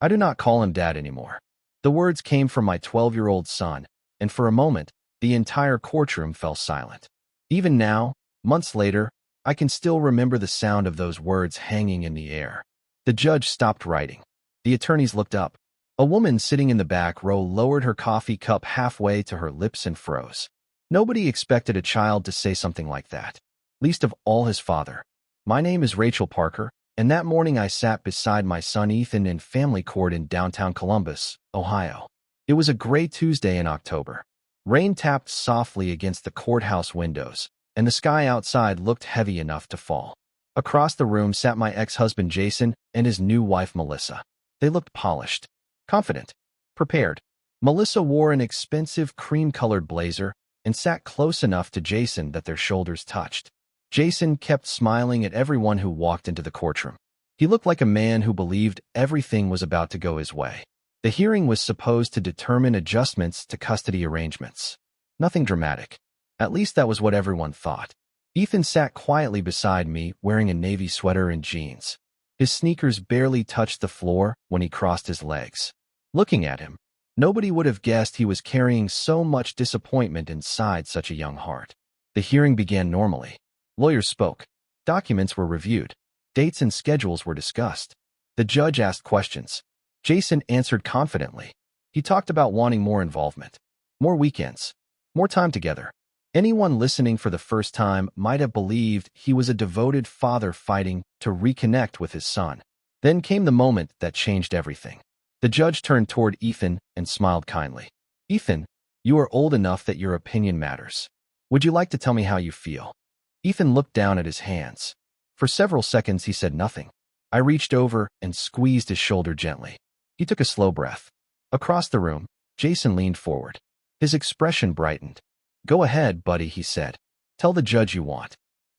I do not call him dad anymore. The words came from my 12-year-old son, and for a moment, the entire courtroom fell silent. Even now, months later, I can still remember the sound of those words hanging in the air. The judge stopped writing. The attorneys looked up. A woman sitting in the back row lowered her coffee cup halfway to her lips and froze. Nobody expected a child to say something like that, least of all his father. My name is Rachel Parker, and that morning I sat beside my son Ethan in family court in downtown Columbus, Ohio. It was a gray Tuesday in October. Rain tapped softly against the courthouse windows, and the sky outside looked heavy enough to fall. Across the room sat my ex-husband Jason and his new wife Melissa. They looked polished, confident, prepared. Melissa wore an expensive cream-colored blazer and sat close enough to Jason that their shoulders touched. Jason kept smiling at everyone who walked into the courtroom. He looked like a man who believed everything was about to go his way. The hearing was supposed to determine adjustments to custody arrangements. Nothing dramatic. At least that was what everyone thought. Ethan sat quietly beside me, wearing a navy sweater and jeans. His sneakers barely touched the floor when he crossed his legs. Looking at him, nobody would have guessed he was carrying so much disappointment inside such a young heart. The hearing began normally. Lawyers spoke. Documents were reviewed. Dates and schedules were discussed. The judge asked questions. Jason answered confidently. He talked about wanting more involvement, more weekends, more time together. Anyone listening for the first time might have believed he was a devoted father fighting to reconnect with his son. Then came the moment that changed everything. The judge turned toward Ethan and smiled kindly. Ethan, you are old enough that your opinion matters. Would you like to tell me how you feel? Ethan looked down at his hands. For several seconds he said nothing. I reached over and squeezed his shoulder gently. He took a slow breath. Across the room, Jason leaned forward. His expression brightened. Go ahead, buddy, he said. Tell the judge you want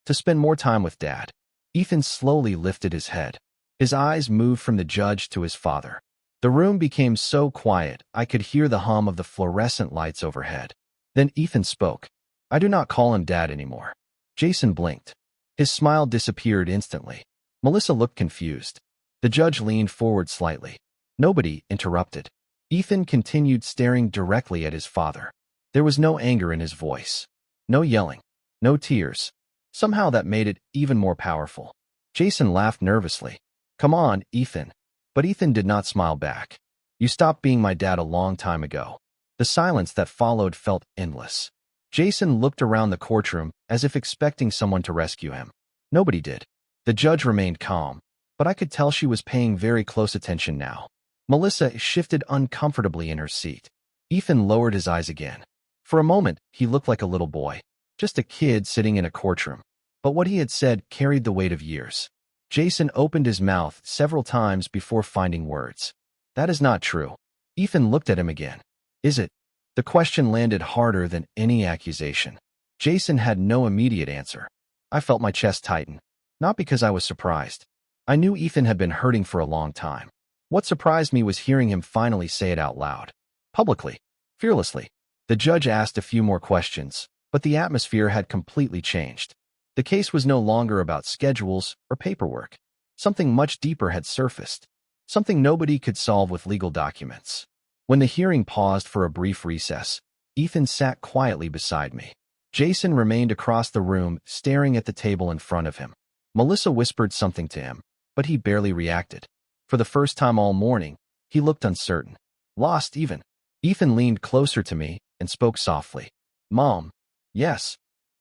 to spend more time with Dad. Ethan slowly lifted his head. His eyes moved from the judge to his father. The room became so quiet I could hear the hum of the fluorescent lights overhead. Then Ethan spoke. I do not call him Dad anymore. Jason blinked. His smile disappeared instantly. Melissa looked confused. The judge leaned forward slightly. Nobody interrupted. Ethan continued staring directly at his father. There was no anger in his voice. No yelling. No tears. Somehow that made it even more powerful. Jason laughed nervously. Come on, Ethan. But Ethan did not smile back. You stopped being my dad a long time ago. The silence that followed felt endless. Jason looked around the courtroom as if expecting someone to rescue him. Nobody did. The judge remained calm, but I could tell she was paying very close attention now. Melissa shifted uncomfortably in her seat. Ethan lowered his eyes again. For a moment, he looked like a little boy, just a kid sitting in a courtroom. But what he had said carried the weight of years. Jason opened his mouth several times before finding words. That is not true. Ethan looked at him again. Is it? The question landed harder than any accusation. Jason had no immediate answer. I felt my chest tighten. Not because I was surprised. I knew Ethan had been hurting for a long time. What surprised me was hearing him finally say it out loud. Publicly. Fearlessly. The judge asked a few more questions, but the atmosphere had completely changed. The case was no longer about schedules or paperwork. Something much deeper had surfaced. Something nobody could solve with legal documents. When the hearing paused for a brief recess, Ethan sat quietly beside me. Jason remained across the room, staring at the table in front of him. Melissa whispered something to him, but he barely reacted. For the first time all morning, he looked uncertain. Lost even. Ethan leaned closer to me and spoke softly. Mom. Yes.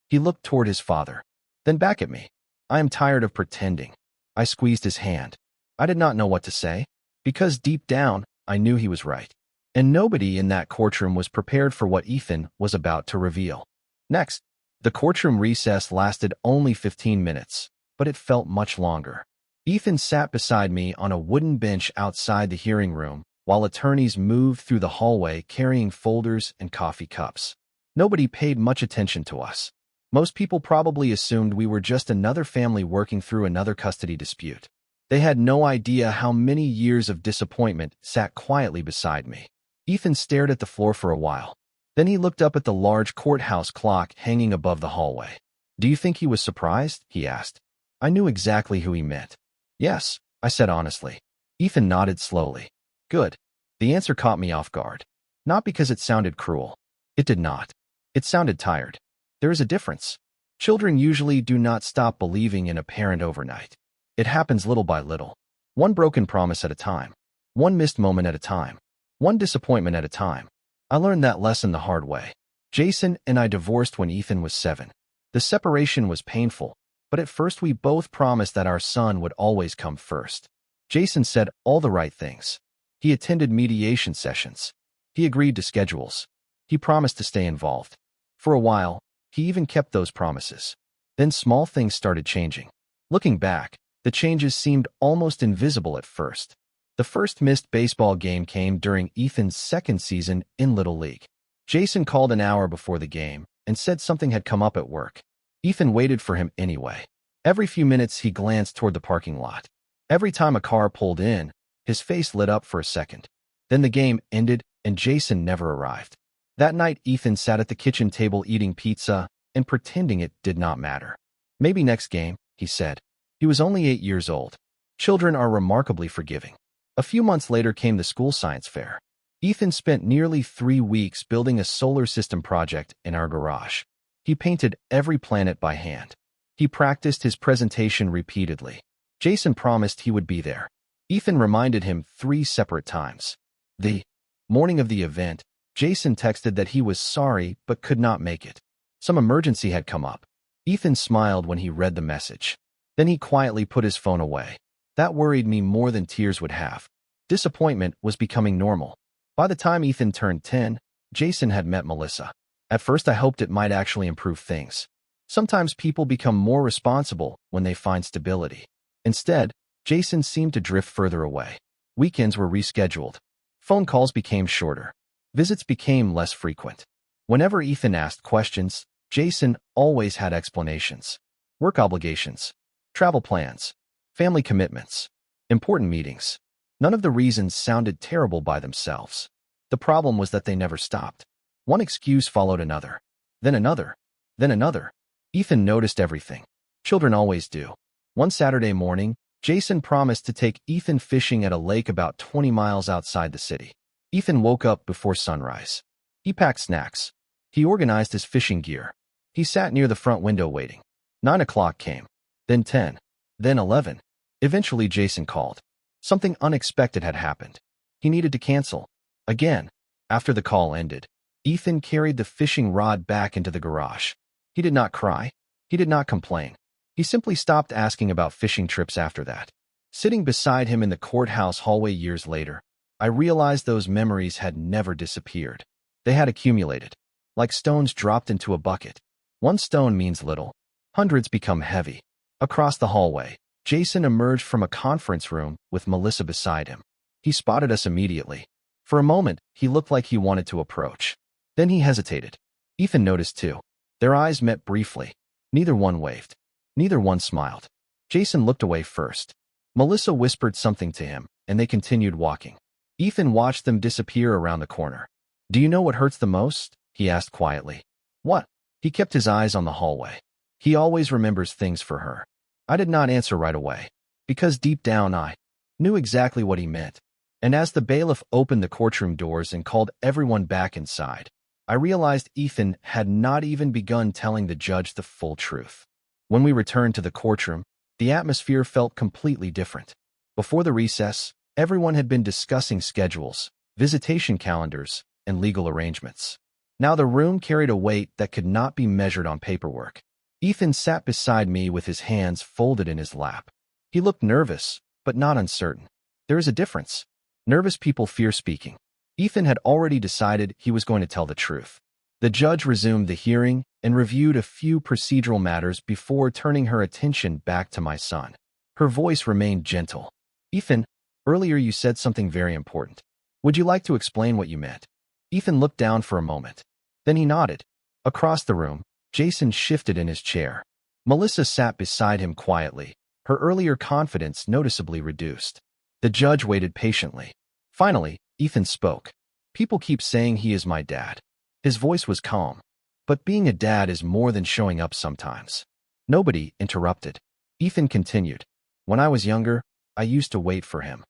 He looked toward his father. Then back at me. I am tired of pretending. I squeezed his hand. I did not know what to say, because deep down, I knew he was right. And nobody in that courtroom was prepared for what Ethan was about to reveal. Next, the courtroom recess lasted only 15 minutes, but it felt much longer. Ethan sat beside me on a wooden bench outside the hearing room, while attorneys moved through the hallway carrying folders and coffee cups. Nobody paid much attention to us. Most people probably assumed we were just another family working through another custody dispute. They had no idea how many years of disappointment sat quietly beside me. Ethan stared at the floor for a while. Then he looked up at the large courthouse clock hanging above the hallway. Do you think he was surprised? He asked. I knew exactly who he meant. Yes, I said honestly. Ethan nodded slowly. Good. The answer caught me off guard. Not because it sounded cruel. It did not. It sounded tired. There is a difference. Children usually do not stop believing in a parent overnight. It happens little by little. One broken promise at a time. One missed moment at a time. One disappointment at a time. I learned that lesson the hard way. Jason and I divorced when Ethan was 7. The separation was painful, but at first we both promised that our son would always come first. Jason said all the right things. He attended mediation sessions. He agreed to schedules. He promised to stay involved. For a while, he even kept those promises. Then small things started changing. Looking back, the changes seemed almost invisible at first. The first missed baseball game came during Ethan's second season in Little League. Jason called an hour before the game and said something had come up at work. Ethan waited for him anyway. Every few minutes he glanced toward the parking lot. Every time a car pulled in, his face lit up for a second. Then the game ended and Jason never arrived. That night Ethan sat at the kitchen table eating pizza and pretending it did not matter. Maybe next game, he said. He was only 8 years old. Children are remarkably forgiving. A few months later came the school science fair. Ethan spent nearly 3 weeks building a solar system project in our garage. He painted every planet by hand. He practiced his presentation repeatedly. Jason promised he would be there. Ethan reminded him 3 separate times. The morning of the event, Jason texted that he was sorry but could not make it. Some emergency had come up. Ethan smiled when he read the message. Then he quietly put his phone away. That worried me more than tears would have. Disappointment was becoming normal. By the time Ethan turned 10, Jason had met Melissa. At first I hoped it might actually improve things. Sometimes people become more responsible when they find stability. Instead, Jason seemed to drift further away. Weekends were rescheduled. Phone calls became shorter. Visits became less frequent. Whenever Ethan asked questions, Jason always had explanations. Work obligations, travel plans, family commitments, important meetings. None of the reasons sounded terrible by themselves. The problem was that they never stopped. One excuse followed another, then another, then another. Ethan noticed everything. Children always do. One Saturday morning, Jason promised to take Ethan fishing at a lake about 20 miles outside the city. Ethan woke up before sunrise. He packed snacks. He organized his fishing gear. He sat near the front window waiting. 9 o'clock came, then 10, then 11. Eventually Jason called. Something unexpected had happened. He needed to cancel. Again. After the call ended, Ethan carried the fishing rod back into the garage. He did not cry. He did not complain. He simply stopped asking about fishing trips after that. Sitting beside him in the courthouse hallway years later, I realized those memories had never disappeared. They had accumulated, like stones dropped into a bucket. One stone means little. Hundreds become heavy. Across the hallway, Jason emerged from a conference room with Melissa beside him. He spotted us immediately. For a moment, he looked like he wanted to approach. Then he hesitated. Ethan noticed too. Their eyes met briefly. Neither one waved. Neither one smiled. Jason looked away first. Melissa whispered something to him, and they continued walking. Ethan watched them disappear around the corner. "Do you know what hurts the most?" he asked quietly. "What?" He kept his eyes on the hallway. He always remembers things for her. I did not answer right away, because deep down I knew exactly what he meant. And as the bailiff opened the courtroom doors and called everyone back inside, I realized Ethan had not even begun telling the judge the full truth. When we returned to the courtroom, the atmosphere felt completely different. Before the recess, everyone had been discussing schedules, visitation calendars, and legal arrangements. Now the room carried a weight that could not be measured on paperwork. Ethan sat beside me with his hands folded in his lap. He looked nervous, but not uncertain. There is a difference. Nervous people fear speaking. Ethan had already decided he was going to tell the truth. The judge resumed the hearing and reviewed a few procedural matters before turning her attention back to my son. Her voice remained gentle. "Ethan, earlier you said something very important. Would you like to explain what you meant?" Ethan looked down for a moment. Then he nodded. Across the room, Jason shifted in his chair. Melissa sat beside him quietly, her earlier confidence noticeably reduced. The judge waited patiently. Finally, Ethan spoke. "People keep saying he is my dad." His voice was calm. "But being a dad is more than showing up sometimes." Nobody interrupted. Ethan continued. "When I was younger, I used to wait for him.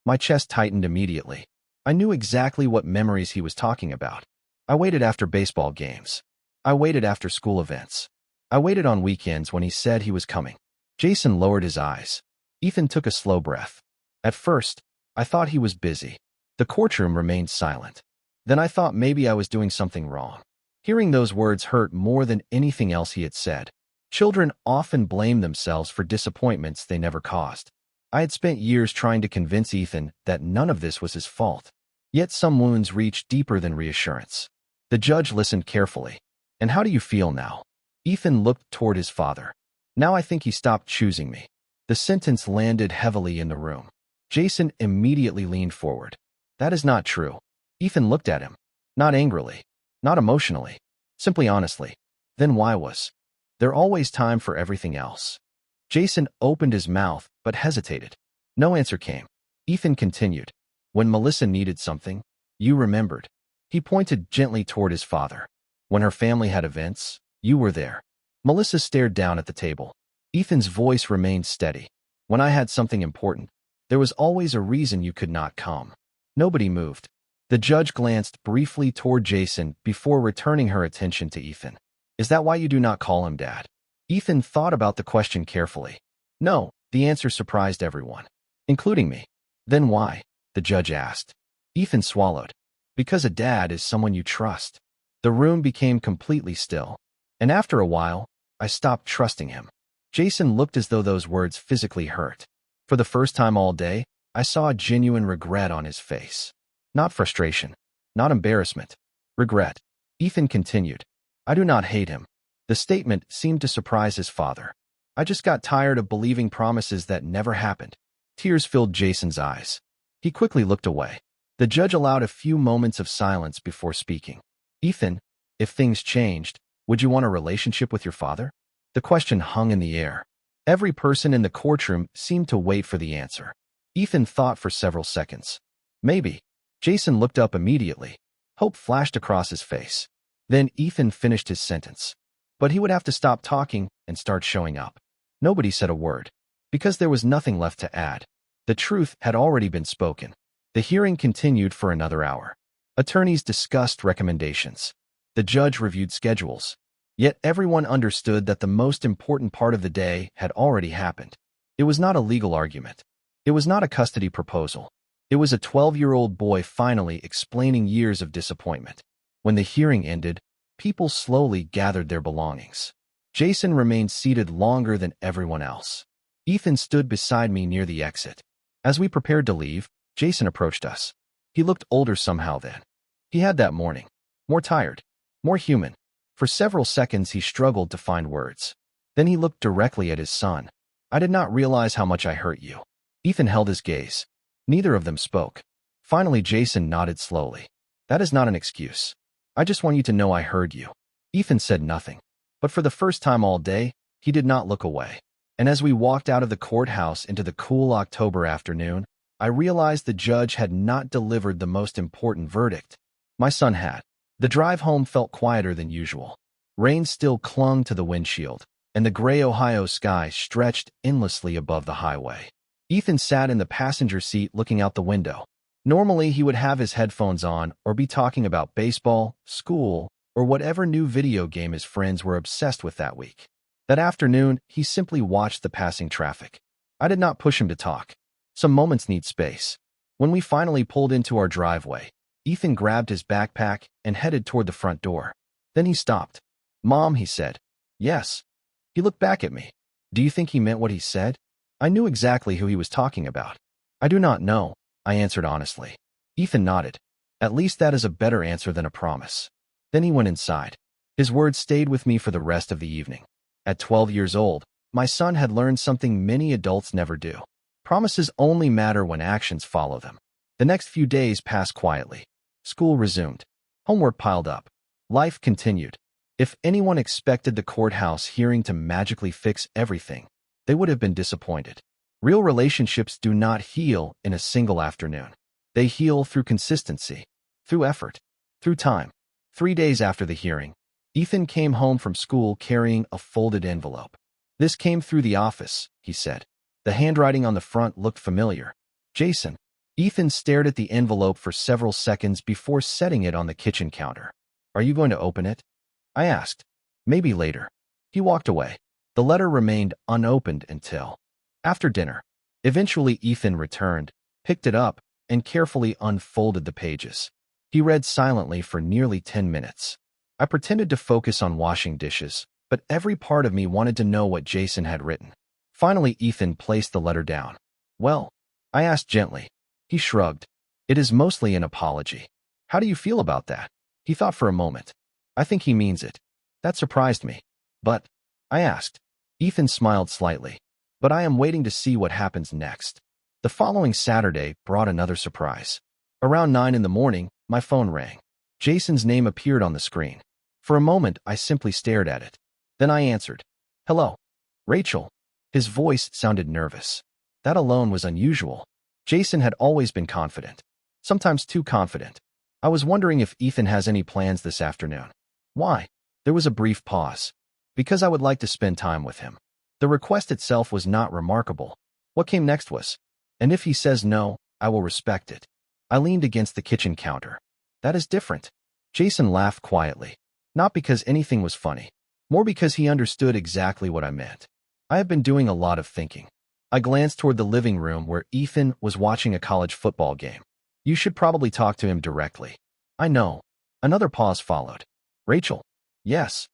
My chest tightened immediately. I knew exactly what memories he was talking about. I waited after baseball games. I waited after school events. I waited on weekends when he said he was coming. Jason lowered his eyes. Ethan took a slow breath. At first, I thought he was busy. The courtroom remained silent. Then I thought maybe I was doing something wrong. Hearing those words hurt more than anything else he had said. Children often blame themselves for disappointments they never caused. I had spent years trying to convince Ethan that none of this was his fault. Yet some wounds reach deeper than reassurance. The judge listened carefully. "And how do you feel now?" Ethan looked toward his father. "Now I think he stopped choosing me." The sentence landed heavily in the room. Jason immediately leaned forward. "That is not true." Ethan looked at him. Not angrily. Not emotionally. Simply honestly. "Then why was there always time for everything else?" Jason opened his mouth, but hesitated. No answer came. Ethan continued. "When Melissa needed something, you remembered." He pointed gently toward his father. "When her family had events, you were there." Melissa stared down at the table. Ethan's voice remained steady. "When I had something important, there was always a reason you could not come." Nobody moved. The judge glanced briefly toward Jason before returning her attention to Ethan. "Is that why you do not call him Dad?" Ethan thought about the question carefully. No, the answer surprised everyone, including me. "Then why?" the judge asked. Ethan swallowed. "Because a dad is someone you trust." The room became completely still. And after a while, I stopped trusting him. Jason looked as though those words physically hurt. For the first time all day, I saw genuine regret on his face. Not frustration. Not embarrassment. Regret. Ethan continued. "I do not hate him." The statement seemed to surprise his father. "I just got tired of believing promises that never happened." Tears filled Jason's eyes. He quickly looked away. The judge allowed a few moments of silence before speaking. "Ethan, if things changed, would you want a relationship with your father?" The question hung in the air. Every person in the courtroom seemed to wait for the answer. Ethan thought for several seconds. "Maybe." Jason looked up immediately. Hope flashed across his face. Then Ethan finished his sentence. But he would have to stop talking and start showing up. Nobody said a word, because there was nothing left to add. The truth had already been spoken. The hearing continued for another hour. Attorneys discussed recommendations. The judge reviewed schedules. Yet everyone understood that the most important part of the day had already happened. It was not a legal argument. It was not a custody proposal. It was a 12-year-old boy finally explaining years of disappointment. When the hearing ended, people slowly gathered their belongings. Jason remained seated longer than everyone else. Ethan stood beside me near the exit. As we prepared to leave, Jason approached us. He looked older somehow then. He had that morning. More tired. More human. For several seconds he struggled to find words. Then he looked directly at his son. "I did not realize how much I hurt you." Ethan held his gaze. Neither of them spoke. Finally, Jason nodded slowly. "That is not an excuse. I just want you to know I heard you." Ethan said nothing. But for the first time all day, he did not look away. And as we walked out of the courthouse into the cool October afternoon, I realized the judge had not delivered the most important verdict. My son had. The drive home felt quieter than usual. Rain still clung to the windshield, and the gray Ohio sky stretched endlessly above the highway. Ethan sat in the passenger seat looking out the window. Normally, he would have his headphones on or be talking about baseball, school, or whatever new video game his friends were obsessed with that week. That afternoon, he simply watched the passing traffic. I did not push him to talk. Some moments need space. When we finally pulled into our driveway, Ethan grabbed his backpack and headed toward the front door. Then he stopped. "Mom," he said. "Yes." He looked back at me. "Do you think he meant what he said?" I knew exactly who he was talking about. "I do not know," I answered honestly. Ethan nodded. "At least that is a better answer than a promise." Then he went inside. His words stayed with me for the rest of the evening. At 12 years old, my son had learned something many adults never do. Promises only matter when actions follow them. The next few days passed quietly. School resumed. Homework piled up. Life continued. If anyone expected the courthouse hearing to magically fix everything, they would have been disappointed. Real relationships do not heal in a single afternoon. They heal through consistency, through effort, through time. 3 days after the hearing, Ethan came home from school carrying a folded envelope. "This came through the office," he said. The handwriting on the front looked familiar. "Jason." Ethan stared at the envelope for several seconds before setting it on the kitchen counter. Are you going to open it? I asked. Maybe later. He walked away. The letter remained unopened until after dinner. Eventually, Ethan returned, picked it up, and carefully unfolded the pages. He read silently for nearly 10 minutes. I pretended to focus on washing dishes, but every part of me wanted to know what Jason had written. Finally, Ethan placed the letter down. Well, I asked gently. He shrugged. It is mostly an apology. How do you feel about that? He thought for a moment. I think he means it. That surprised me. But, I asked. Ethan smiled slightly. But I am waiting to see what happens next. The following Saturday brought another surprise. Around 9 in the morning, my phone rang. Jason's name appeared on the screen. For a moment, I simply stared at it. Then I answered. Hello. Rachel. His voice sounded nervous. That alone was unusual. Jason had always been confident. Sometimes too confident. I was wondering if Ethan has any plans this afternoon. Why? There was a brief pause. Because I would like to spend time with him. The request itself was not remarkable. What came next was, and if he says no, I will respect it. I leaned against the kitchen counter. That is different. Jason laughed quietly. Not because anything was funny. More because he understood exactly what I meant. I have been doing a lot of thinking. I glanced toward the living room where Ethan was watching a college football game. You should probably talk to him directly. I know. Another pause followed. Rachel. Yes.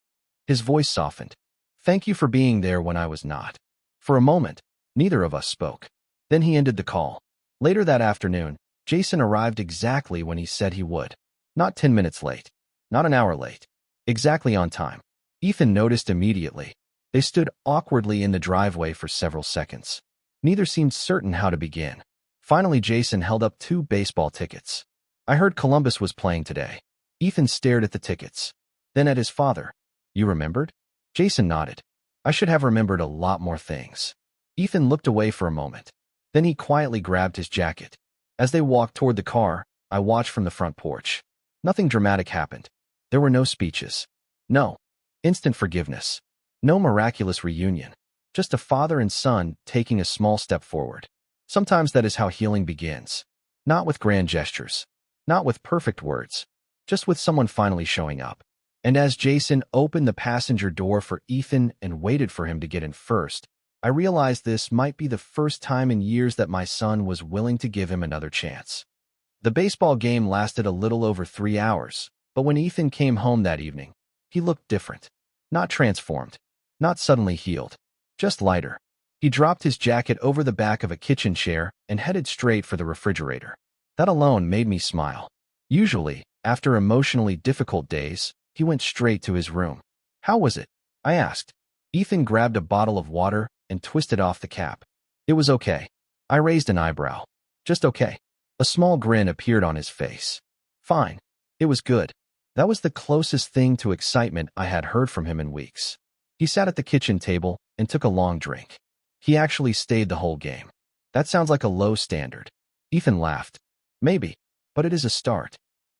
His voice softened. Thank you for being there when I was not. For a moment, neither of us spoke. Then he ended the call. Later that afternoon, Jason arrived exactly when he said he would. Not 10 minutes late. Not an hour late. Exactly on time. Ethan noticed immediately. They stood awkwardly in the driveway for several seconds. Neither seemed certain how to begin. Finally, Jason held up 2 baseball tickets. I heard Columbus was playing today. Ethan stared at the tickets. Then at his father. You remembered? Jason nodded. I should have remembered a lot more things. Ethan looked away for a moment. Then he quietly grabbed his jacket. As they walked toward the car, I watched from the front porch. Nothing dramatic happened. There were no speeches. No instant forgiveness. No miraculous reunion. Just a father and son taking a small step forward. Sometimes that is how healing begins. Not with grand gestures. Not with perfect words. Just with someone finally showing up. And as Jason opened the passenger door for Ethan and waited for him to get in first, I realized this might be the first time in years that my son was willing to give him another chance. The baseball game lasted a little over 3 hours, but when Ethan came home that evening, he looked different. Not transformed. Not suddenly healed. Just lighter. He dropped his jacket over the back of a kitchen chair and headed straight for the refrigerator. That alone made me smile. Usually, after emotionally difficult days, he went straight to his room. How was it? I asked. Ethan grabbed a bottle of water and twisted off the cap. It was okay. I raised an eyebrow. Just okay. A small grin appeared on his face. Fine. It was good. That was the closest thing to excitement I had heard from him in weeks. He sat at the kitchen table and took a long drink. He actually stayed the whole game. That sounds like a low standard. Ethan laughed. Maybe, but it is a start.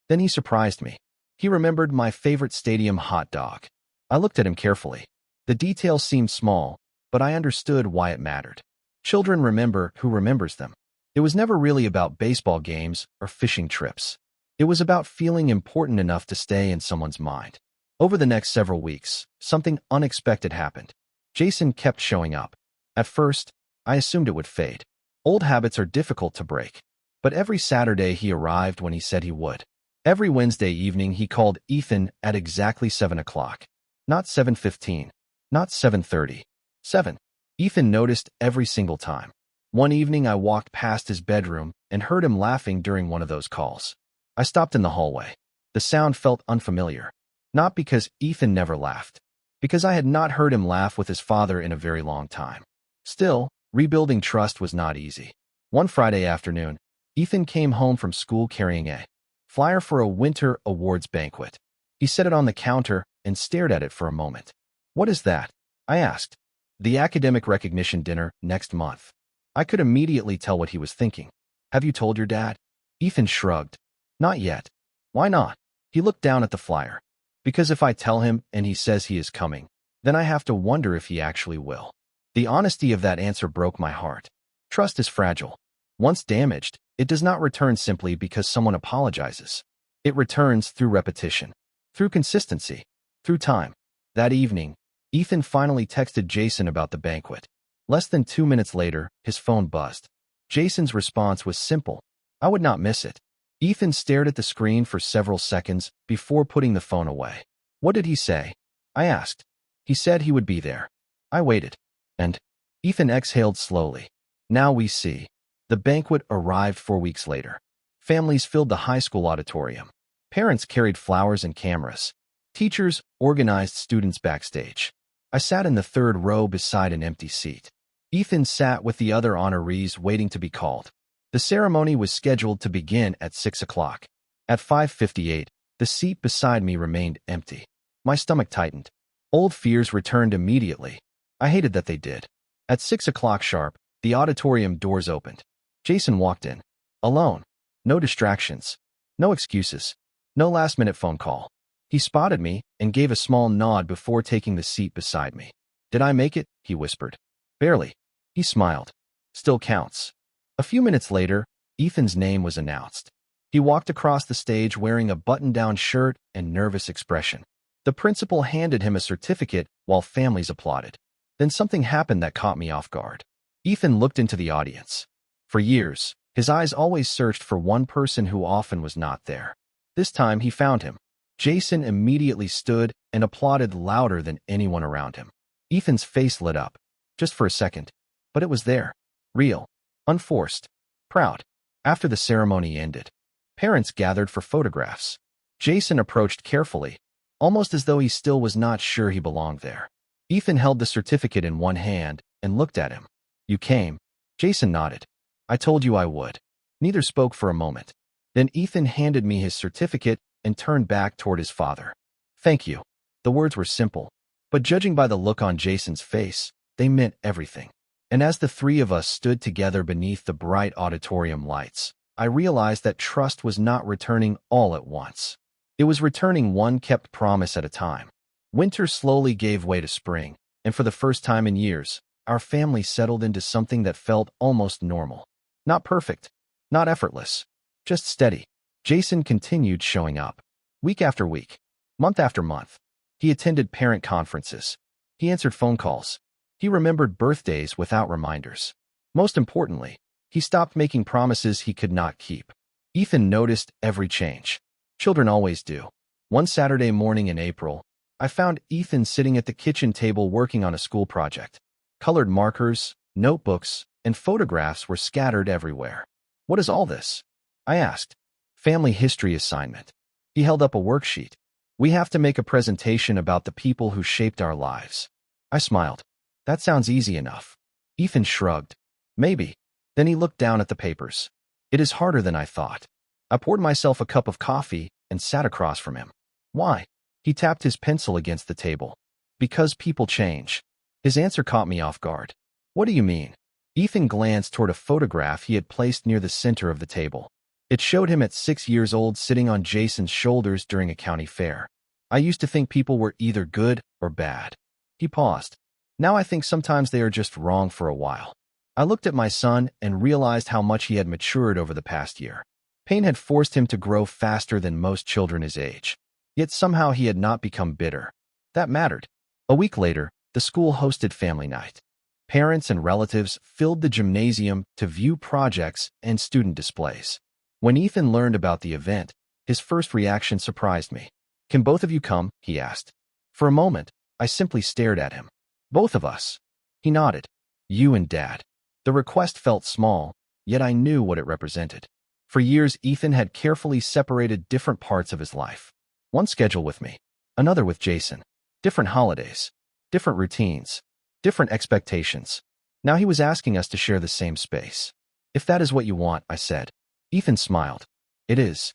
Then he surprised me. He remembered my favorite stadium hot dog. I looked at him carefully. The details seemed small, but I understood why it mattered. Children remember who remembers them. It was never really about baseball games or fishing trips. It was about feeling important enough to stay in someone's mind. Over the next several weeks, something unexpected happened. Jason kept showing up. At first, I assumed it would fade. Old habits are difficult to break. But every Saturday he arrived when he said he would. Every Wednesday evening he called Ethan at exactly 7 o'clock. Not 7:15. Not 7:30. 7. Ethan noticed every single time. One evening I walked past his bedroom and heard him laughing during one of those calls. I stopped in the hallway. The sound felt unfamiliar. Not because Ethan never laughed. Because I had not heard him laugh with his father in a very long time. Still, rebuilding trust was not easy. One Friday afternoon, Ethan came home from school carrying a flyer for a winter awards banquet. He set it on the counter and stared at it for a moment. What is that? I asked. The academic recognition dinner next month. I could immediately tell what he was thinking. Have you told your dad? Ethan shrugged. Not yet. Why not? He looked down at the flyer. Because if I tell him and he says he is coming, then I have to wonder if he actually will. The honesty of that answer broke my heart. Trust is fragile. Once damaged, It does not return simply because someone apologizes. It returns through repetition, through consistency, through time. That evening, Ethan finally texted Jason about the banquet. Less than 2 minutes later, his phone buzzed. Jason's response was simple: "I would not miss it." Ethan stared at the screen for several seconds before putting the phone away. "What did he say?" I asked. "He said he would be there." I waited. And Ethan exhaled slowly. Now we see. The banquet arrived 4 weeks later. Families filled the high school auditorium. Parents carried flowers and cameras. Teachers organized students backstage. I sat in the third row beside an empty seat. Ethan sat with the other honorees waiting to be called. The ceremony was scheduled to begin at 6 o'clock. At 5:58, the seat beside me remained empty. My stomach tightened. Old fears returned immediately. I hated that they did. At 6 o'clock sharp, the auditorium doors opened. Jason walked in. Alone. No distractions. No excuses. No last-minute phone call. He spotted me and gave a small nod before taking the seat beside me. "Did I make it?" he whispered. "Barely." He smiled. "Still counts." A few minutes later, Ethan's name was announced. He walked across the stage wearing a button-down shirt and nervous expression. The principal handed him a certificate while families applauded. Then something happened that caught me off guard. Ethan looked into the audience. For years, his eyes always searched for one person who often was not there. This time he found him. Jason immediately stood and applauded louder than anyone around him. Ethan's face lit up. Just for a second. But it was there. Real. Unforced. Proud. After the ceremony ended, parents gathered for photographs. Jason approached carefully, almost as though he still was not sure he belonged there. Ethan held the certificate in one hand and looked at him. "You came." Jason nodded. "I told you I would." Neither spoke for a moment. Then Ethan handed me his certificate and turned back toward his father. "Thank you." The words were simple, but judging by the look on Jason's face, they meant everything. And as the three of us stood together beneath the bright auditorium lights, I realized that trust was not returning all at once. It was returning one kept promise at a time. Winter slowly gave way to spring, and for the first time in years, our family settled into something that felt almost normal. Not perfect, not effortless, just steady. Jason continued showing up. Week after week, month after month. He attended parent conferences. He answered phone calls. He remembered birthdays without reminders. Most importantly, he stopped making promises he could not keep. Ethan noticed every change. Children always do. One Saturday morning in April, I found Ethan sitting at the kitchen table working on a school project. Colored markers, notebooks, and photographs were scattered everywhere. "What is all this?" I asked. "Family history assignment." He held up a worksheet. "We have to make a presentation about the people who shaped our lives." I smiled. "That sounds easy enough." Ethan shrugged. "Maybe." Then he looked down at the papers. "It is harder than I thought." I poured myself a cup of coffee and sat across from him. "Why?" He tapped his pencil against the table. "Because people change." His answer caught me off guard. "What do you mean?" Ethan glanced toward a photograph he had placed near the center of the table. It showed him at 6 years old sitting on Jason's shoulders during a county fair. "I used to think people were either good or bad." He paused. "Now I think sometimes they are just wrong for a while." I looked at my son and realized how much he had matured over the past year. Pain had forced him to grow faster than most children his age. Yet somehow he had not become bitter. That mattered. A week later, the school hosted family night. Parents and relatives filled the gymnasium to view projects and student displays. When Ethan learned about the event, his first reaction surprised me. "Can both of you come?" he asked. For a moment, I simply stared at him. "Both of us?" He nodded. "You and Dad." The request felt small, yet I knew what it represented. For years, Ethan had carefully separated different parts of his life. One schedule with me, another with Jason. Different holidays, different routines, different expectations. Now he was asking us to share the same space. "If that is what you want," I said. Ethan smiled. "It is."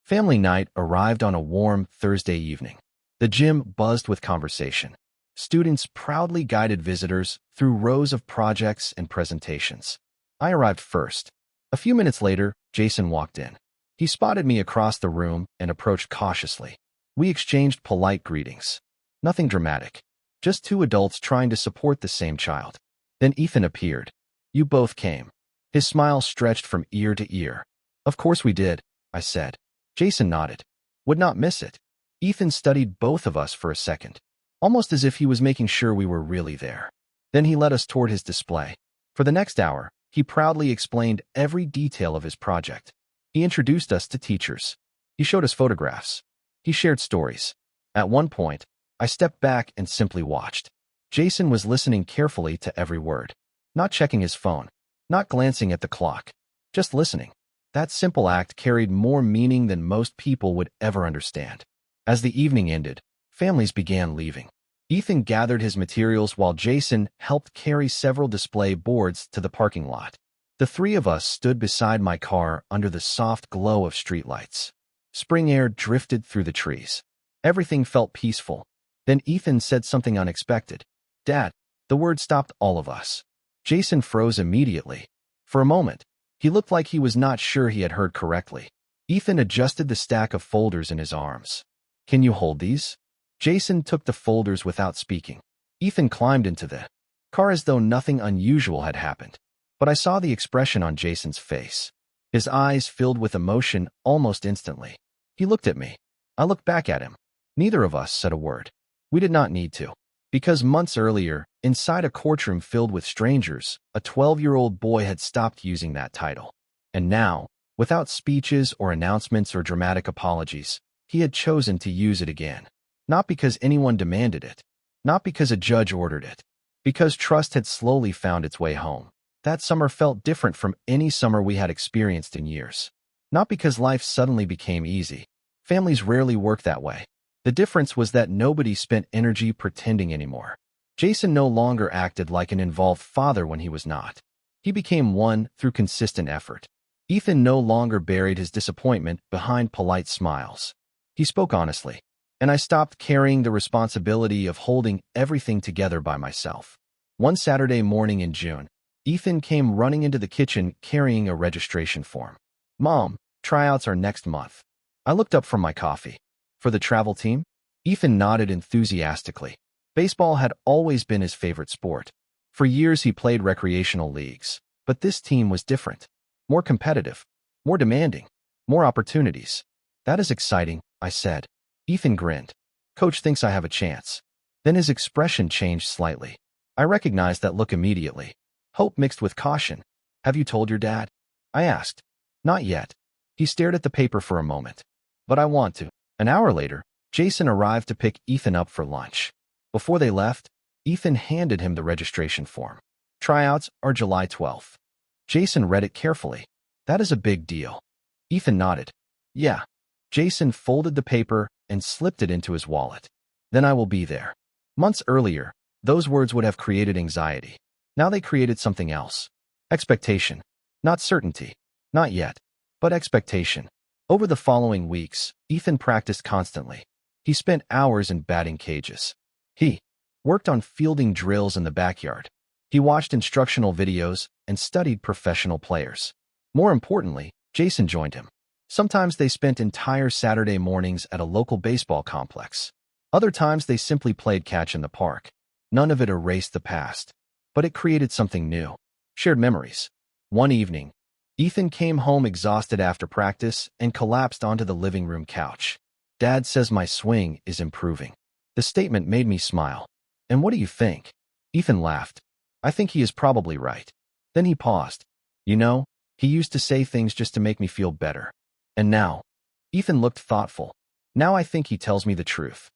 Family night arrived on a warm Thursday evening. The gym buzzed with conversation. Students proudly guided visitors through rows of projects and presentations. I arrived first. A few minutes later, Jason walked in. He spotted me across the room and approached cautiously. We exchanged polite greetings. Nothing dramatic. Just two adults trying to support the same child. Then Ethan appeared. "You both came." His smile stretched from ear to ear. Of course we did, I said. Jason nodded. Would not miss it. Ethan studied both of us for a second, almost as if he was making sure we were really there. Then he led us toward his display. For the next hour, he proudly explained every detail of his project. He introduced us to teachers. He showed us photographs. He shared stories. At one point, I stepped back and simply watched. Jason was listening carefully to every word, not checking his phone, not glancing at the clock, just listening. That simple act carried more meaning than most people would ever understand. As the evening ended, families began leaving. Ethan gathered his materials while Jason helped carry several display boards to the parking lot. The three of us stood beside my car under the soft glow of streetlights. Spring air drifted through the trees. Everything felt peaceful. Then Ethan said something unexpected. Dad, the word stopped all of us. Jason froze immediately. For a moment, he looked like he was not sure he had heard correctly. Ethan adjusted the stack of folders in his arms. Can you hold these? Jason took the folders without speaking. Ethan climbed into the car as though nothing unusual had happened. But I saw the expression on Jason's face. His eyes filled with emotion almost instantly. He looked at me. I looked back at him. Neither of us said a word. We did not need to. Because months earlier, inside a courtroom filled with strangers, a 12-year-old boy had stopped using that title. And now, without speeches or announcements or dramatic apologies, he had chosen to use it again. Not because anyone demanded it. Not because a judge ordered it. Because trust had slowly found its way home. That summer felt different from any summer we had experienced in years. Not because life suddenly became easy. Families rarely work that way. The difference was that nobody spent energy pretending anymore. Jason no longer acted like an involved father when he was not. He became one through consistent effort. Ethan no longer buried his disappointment behind polite smiles. He spoke honestly, and I stopped carrying the responsibility of holding everything together by myself. One Saturday morning in June, Ethan came running into the kitchen carrying a registration form. Mom, tryouts are next month. I looked up from my coffee. For the travel team? Ethan nodded enthusiastically. Baseball had always been his favorite sport. For years he played recreational leagues. But this team was different. More competitive. More demanding. More opportunities. That is exciting, I said. Ethan grinned. Coach thinks I have a chance. Then his expression changed slightly. I recognized that look immediately. Hope mixed with caution. Have you told your dad? I asked. Not yet. He stared at the paper for a moment. But I want to. An hour later, Jason arrived to pick Ethan up for lunch. Before they left, Ethan handed him the registration form. Tryouts are July 12th. Jason read it carefully. That is a big deal. Ethan nodded. Yeah. Jason folded the paper and slipped it into his wallet. Then I will be there. Months earlier, those words would have created anxiety. Now they created something else. Expectation. Not certainty. Not yet. But expectation. Over the following weeks, Ethan practiced constantly. He spent hours in batting cages. He worked on fielding drills in the backyard. He watched instructional videos and studied professional players. More importantly, Jason joined him. Sometimes they spent entire Saturday mornings at a local baseball complex. Other times they simply played catch in the park. None of it erased the past, but it created something new. Shared memories. One evening, Ethan came home exhausted after practice and collapsed onto the living room couch. Dad says my swing is improving. The statement made me smile. And what do you think? Ethan laughed. I think he is probably right. Then he paused. You know, he used to say things just to make me feel better. And now? Ethan looked thoughtful. Now I think he tells me the truth.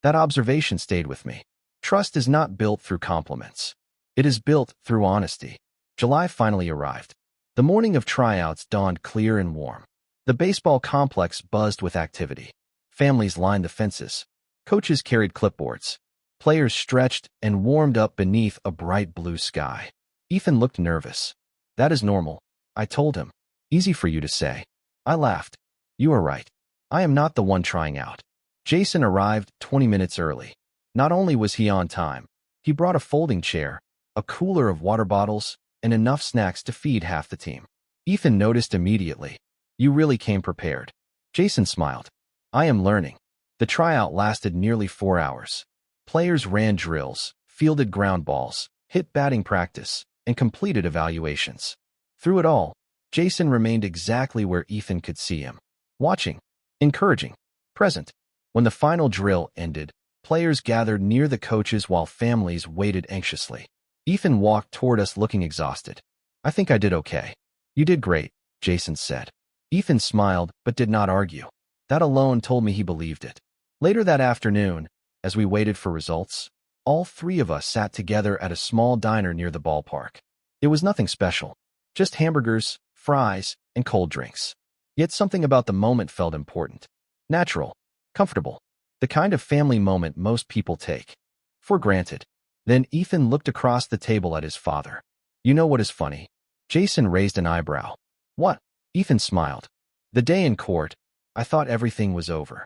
That observation stayed with me. Trust is not built through compliments. It is built through honesty. July finally arrived. The morning of tryouts dawned clear and warm. The baseball complex buzzed with activity. Families lined the fences. Coaches carried clipboards. Players stretched and warmed up beneath a bright blue sky. Ethan looked nervous. That is normal, I told him. Easy for you to say. I laughed. You are right. I am not the one trying out. Jason arrived 20 minutes early. Not only was he on time, he brought a folding chair, a cooler of water bottles, and enough snacks to feed half the team. Ethan noticed immediately. You really came prepared. Jason smiled. I am learning. The tryout lasted nearly 4 hours. Players ran drills, fielded ground balls, hit batting practice, and completed evaluations. Through it all, Jason remained exactly where Ethan could see him. Watching, encouraging, present. When the final drill ended, players gathered near the coaches while families waited anxiously. Ethan walked toward us looking exhausted. I think I did okay. You did great, Jason said. Ethan smiled but did not argue. That alone told me he believed it. Later that afternoon, as we waited for results, all three of us sat together at a small diner near the ballpark. It was nothing special, just hamburgers, fries, and cold drinks. Yet something about the moment felt important. Natural, comfortable, the kind of family moment most people take for granted. Then Ethan looked across the table at his father. You know what is funny? Jason raised an eyebrow. What? Ethan smiled. The day in court, I thought everything was over.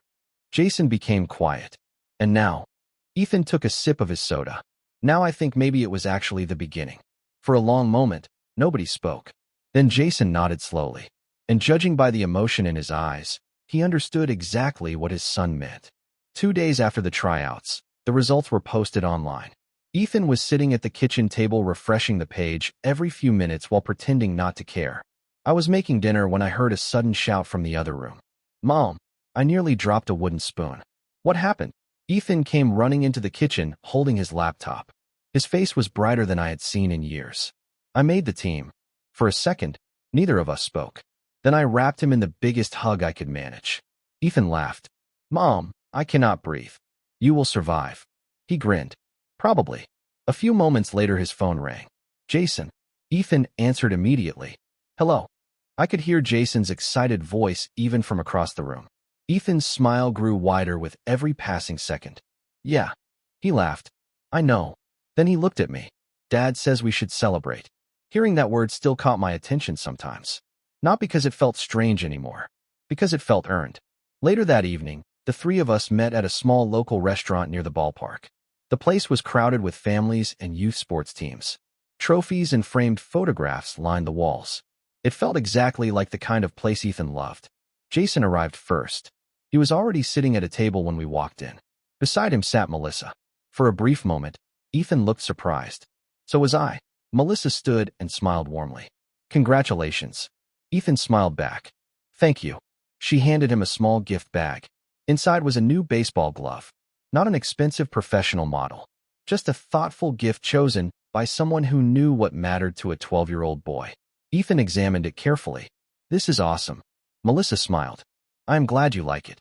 Jason became quiet. And now? Ethan took a sip of his soda. Now I think maybe it was actually the beginning. For a long moment, nobody spoke. Then Jason nodded slowly. And judging by the emotion in his eyes, he understood exactly what his son meant. 2 days after the tryouts, the results were posted online. Ethan was sitting at the kitchen table refreshing the page every few minutes while pretending not to care. I was making dinner when I heard a sudden shout from the other room. Mom, I nearly dropped a wooden spoon. What happened? Ethan came running into the kitchen, holding his laptop. His face was brighter than I had seen in years. I made the team. For a second, neither of us spoke. Then I wrapped him in the biggest hug I could manage. Ethan laughed. Mom, I cannot breathe. You will survive. He grinned. Probably. A few moments later his phone rang. Jason. Ethan answered immediately. Hello. I could hear Jason's excited voice even from across the room. Ethan's smile grew wider with every passing second. Yeah. He laughed. I know. Then he looked at me. Dad says we should celebrate. Hearing that word still caught my attention sometimes. Not because it felt strange anymore. Because it felt earned. Later that evening, the three of us met at a small local restaurant near the ballpark. The place was crowded with families and youth sports teams. Trophies and framed photographs lined the walls. It felt exactly like the kind of place Ethan loved. Jason arrived first. He was already sitting at a table when we walked in. Beside him sat Melissa. For a brief moment, Ethan looked surprised. So was I. Melissa stood and smiled warmly. Congratulations. Ethan smiled back. Thank you. She handed him a small gift bag. Inside was a new baseball glove. Not an expensive professional model. Just a thoughtful gift chosen by someone who knew what mattered to a 12-year-old boy. Ethan examined it carefully. This is awesome. Melissa smiled. I am glad you like it.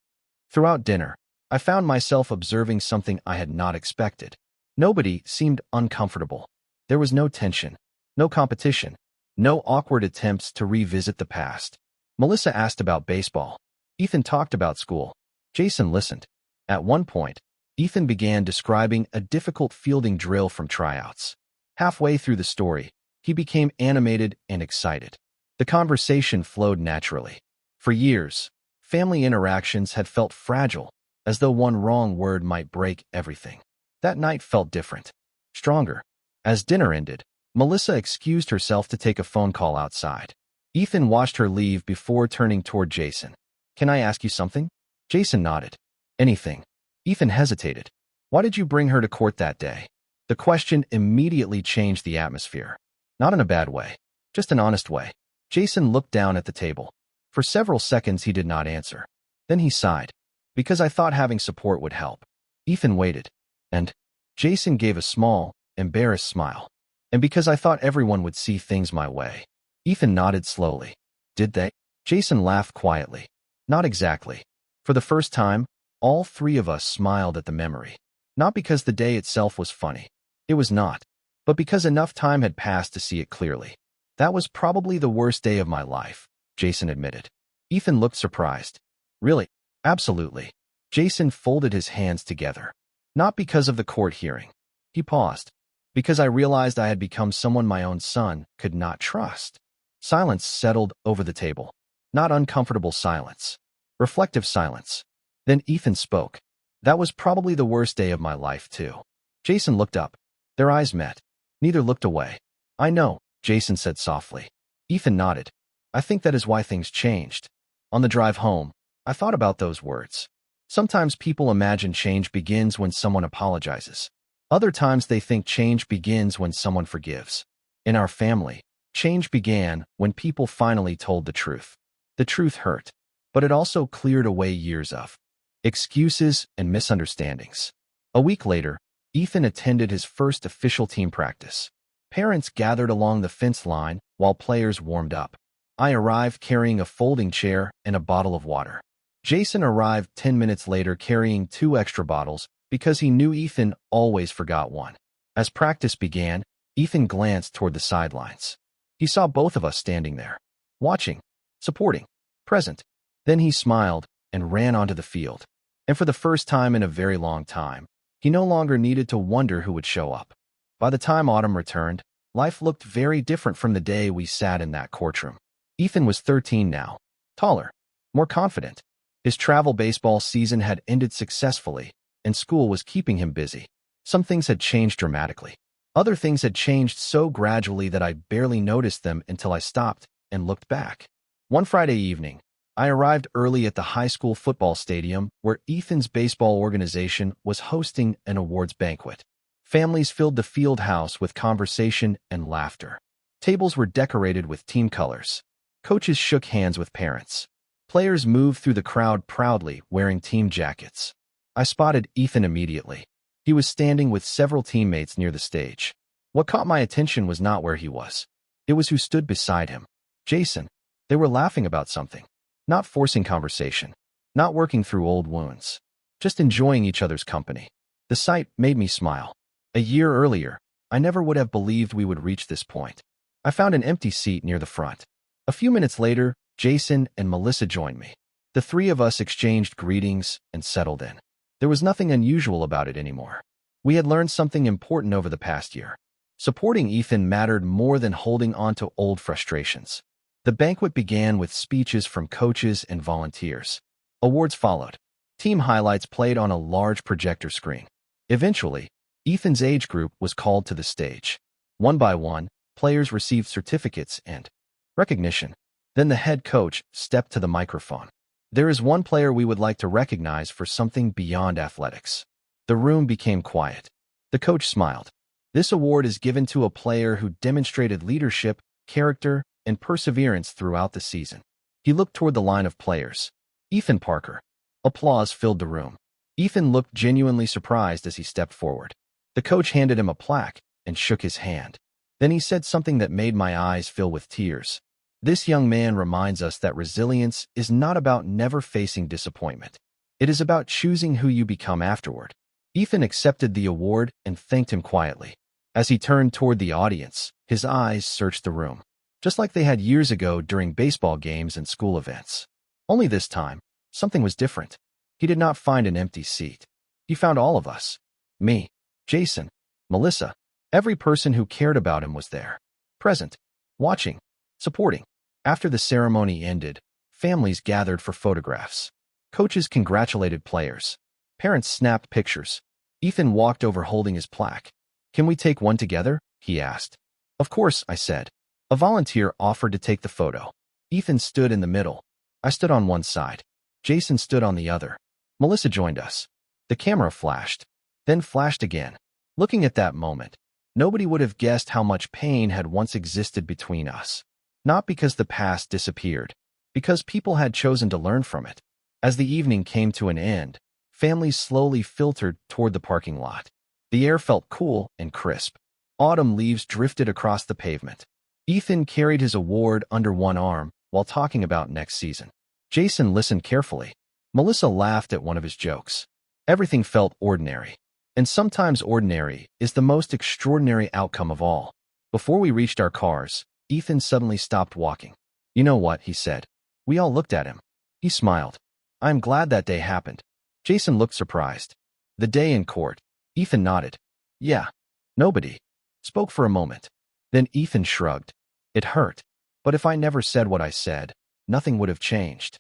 Throughout dinner, I found myself observing something I had not expected. Nobody seemed uncomfortable. There was no tension, no competition, no awkward attempts to revisit the past. Melissa asked about baseball. Ethan talked about school. Jason listened. At one point, Ethan began describing a difficult fielding drill from tryouts. Halfway through the story, he became animated and excited. The conversation flowed naturally. For years, family interactions had felt fragile, as though one wrong word might break everything. That night felt different, stronger. As dinner ended, Melissa excused herself to take a phone call outside. Ethan watched her leave before turning toward Jason. Can I ask you something? Jason nodded. Anything. Ethan hesitated. Why did you bring her to court that day? The question immediately changed the atmosphere. Not in a bad way, just an honest way. Jason looked down at the table. For several seconds he did not answer. Then he sighed. Because I thought having support would help. Ethan waited. And Jason gave a small, embarrassed smile. And because I thought everyone would see things my way. Ethan nodded slowly. Did they? Jason laughed quietly. Not exactly. For the first time, all three of us smiled at the memory. Not because the day itself was funny. It was not. But because enough time had passed to see it clearly. That was probably the worst day of my life, Jason admitted. Ethan looked surprised. Really? Absolutely. Jason folded his hands together. Not because of the court hearing. He paused. Because I realized I had become someone my own son could not trust. Silence settled over the table. Not uncomfortable silence. Reflective silence. Then Ethan spoke. That was probably the worst day of my life, too. Jason looked up. Their eyes met. Neither looked away. I know, Jason said softly. Ethan nodded. I think that is why things changed. On the drive home, I thought about those words. Sometimes people imagine change begins when someone apologizes. Other times they think change begins when someone forgives. In our family, Change began when people finally told the truth. The truth hurt, but it also cleared away years of excuses and misunderstandings. A week later, Ethan attended his first official team practice. Parents gathered along the fence line while players warmed up. I arrived carrying a folding chair and a bottle of water. Jason arrived 10 minutes later carrying 2 extra bottles because he knew Ethan always forgot one. As practice began, Ethan glanced toward the sidelines. He saw both of us standing there, watching, supporting, present. Then he smiled and ran onto the field. And for the first time in a very long time, he no longer needed to wonder who would show up. By the time autumn returned, life looked very different from the day we sat in that courtroom. Ethan was 13 now, taller, more confident. His travel baseball season had ended successfully, and school was keeping him busy. Some things had changed dramatically. Other things had changed so gradually that I barely noticed them until I stopped and looked back. One Friday evening, I arrived early at the high school football stadium where Ethan's baseball organization was hosting an awards banquet. Families filled the field house with conversation and laughter. Tables were decorated with team colors. Coaches shook hands with parents. Players moved through the crowd proudly wearing team jackets. I spotted Ethan immediately. He was standing with several teammates near the stage. What caught my attention was not where he was. It was who stood beside him. Jason. They were laughing about something. Not forcing conversation. Not working through old wounds. Just enjoying each other's company. The sight made me smile. A year earlier, I never would have believed we would reach this point. I found an empty seat near the front. A few minutes later, Jason and Melissa joined me. The 3 of us exchanged greetings and settled in. There was nothing unusual about it anymore. We had learned something important over the past year. Supporting Ethan mattered more than holding on to old frustrations. The banquet began with speeches from coaches and volunteers. Awards followed. Team highlights played on a large projector screen. Eventually, Ethan's age group was called to the stage. One by one, players received certificates and recognition. Then the head coach stepped to the microphone. There is one player we would like to recognize for something beyond athletics. The room became quiet. The coach smiled. This award is given to a player who demonstrated leadership, character, and perseverance throughout the season. He looked toward the line of players. Ethan Parker. Applause filled the room. Ethan looked genuinely surprised as he stepped forward. The coach handed him a plaque and shook his hand. Then he said something that made my eyes fill with tears. This young man reminds us that resilience is not about never facing disappointment. It is about choosing who you become afterward. Ethan accepted the award and thanked him quietly. As he turned toward the audience, his eyes searched the room, just like they had years ago during baseball games and school events. Only this time, something was different. He did not find an empty seat. He found all of us. Me, Jason, Melissa. Every person who cared about him was there. Present, watching, supporting. After the ceremony ended, families gathered for photographs. Coaches congratulated players. Parents snapped pictures. Ethan walked over holding his plaque. "Can we take one together?" he asked. "Of course," I said. A volunteer offered to take the photo. Ethan stood in the middle. I stood on one side. Jason stood on the other. Melissa joined us. The camera flashed, then flashed again. Looking at that moment, nobody would have guessed how much pain had once existed between us. Not because the past disappeared, because people had chosen to learn from it. As the evening came to an end, families slowly filtered toward the parking lot. The air felt cool and crisp. Autumn leaves drifted across the pavement. Ethan carried his award under one arm while talking about next season. Jason listened carefully. Melissa laughed at one of his jokes. Everything felt ordinary. And sometimes ordinary is the most extraordinary outcome of all. Before we reached our cars, Ethan suddenly stopped walking. "You know what?" he said. We all looked at him. He smiled. "I'm glad that day happened." Jason looked surprised. "The day in court?" Ethan nodded. "Yeah." Nobody spoke for a moment. Then Ethan shrugged. "It hurt. But if I never said what I said, nothing would have changed."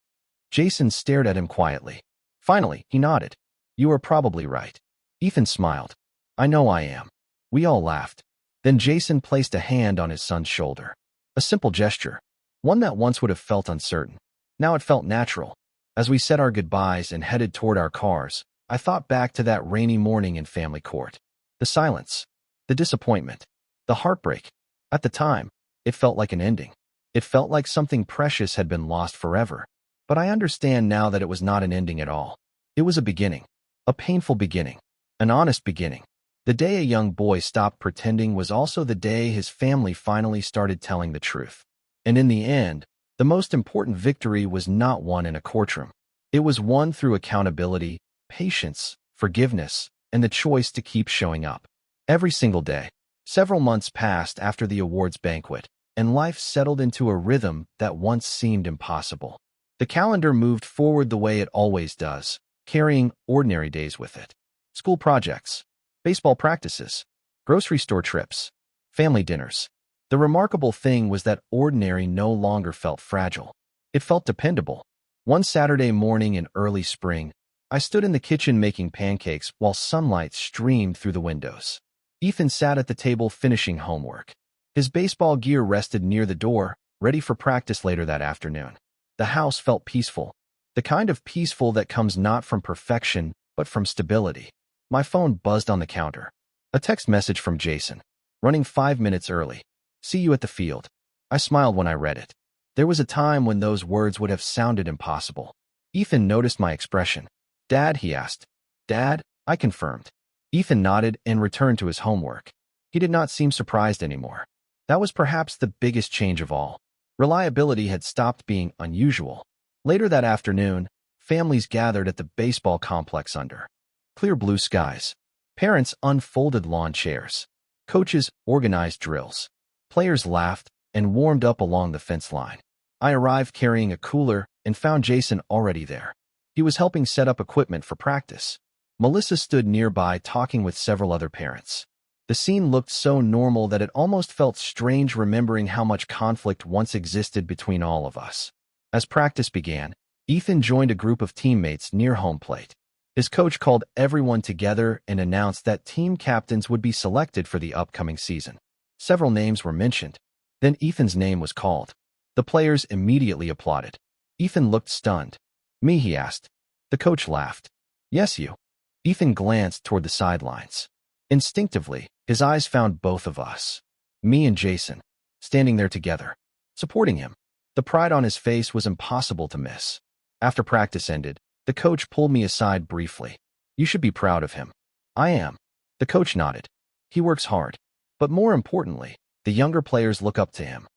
Jason stared at him quietly. Finally, he nodded. "You are probably right." Ethan smiled. "I know I am." We all laughed. Then Jason placed a hand on his son's shoulder. A simple gesture. One that once would have felt uncertain. Now it felt natural. As we said our goodbyes and headed toward our cars, I thought back to that rainy morning in family court. The silence. The disappointment. The heartbreak. At the time, It felt like an ending. It felt like something precious had been lost forever. But I understand now that it was not an ending at all. It was a beginning. A painful beginning. An honest beginning. The day a young boy stopped pretending was also the day his family finally started telling the truth. And in the end, the most important victory was not won in a courtroom. It was won through accountability, patience, forgiveness, and the choice to keep showing up. Every single day. Several months passed after the awards banquet, and life settled into a rhythm that once seemed impossible. The calendar moved forward the way it always does, carrying ordinary days with it. School projects, baseball practices, grocery store trips, family dinners. The remarkable thing was that ordinary no longer felt fragile. It felt dependable. One Saturday morning in early spring, I stood in the kitchen making pancakes while sunlight streamed through the windows. Ethan sat at the table finishing homework. His baseball gear rested near the door, ready for practice later that afternoon. The house felt peaceful. The kind of peaceful that comes not from perfection, but from stability. My phone buzzed on the counter. A text message from Jason. Running 5 minutes early. See you at the field. I smiled when I read it. There was a time when those words would have sounded impossible. Ethan noticed my expression. Dad, he asked. Dad, I confirmed. Ethan nodded and returned to his homework. He did not seem surprised anymore. That was perhaps the biggest change of all. Reliability had stopped being unusual. Later that afternoon, families gathered at the baseball complex under clear blue skies. Parents unfolded lawn chairs. Coaches organized drills. Players laughed and warmed up along the fence line. I arrived carrying a cooler and found Jason already there. He was helping set up equipment for practice. Melissa stood nearby talking with several other parents. The scene looked so normal that it almost felt strange remembering how much conflict once existed between all of us. As practice began, Ethan joined a group of teammates near home plate. His coach called everyone together and announced that team captains would be selected for the upcoming season. Several names were mentioned. Then Ethan's name was called. The players immediately applauded. Ethan looked stunned. Me, he asked. The coach laughed. Yes, you. Ethan glanced toward the sidelines. Instinctively, his eyes found both of us. Me and Jason, standing there together, supporting him. The pride on his face was impossible to miss. After practice ended, the coach pulled me aside briefly. You should be proud of him. I am. The coach nodded. He works hard. But more importantly, the younger players look up to him.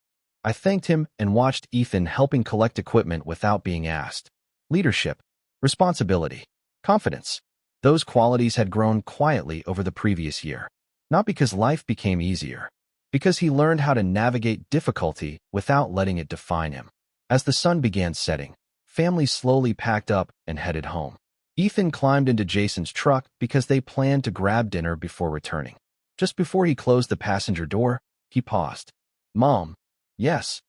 I thanked him and watched Ethan helping collect equipment without being asked. Leadership, responsibility, confidence. Those qualities had grown quietly over the previous year. Not because life became easier, because he learned how to navigate difficulty without letting it define him. As the sun began setting, families slowly packed up and headed home. Ethan climbed into Jason's truck because they planned to grab dinner before returning. Just before he closed the passenger door, he paused. Mom. Yes.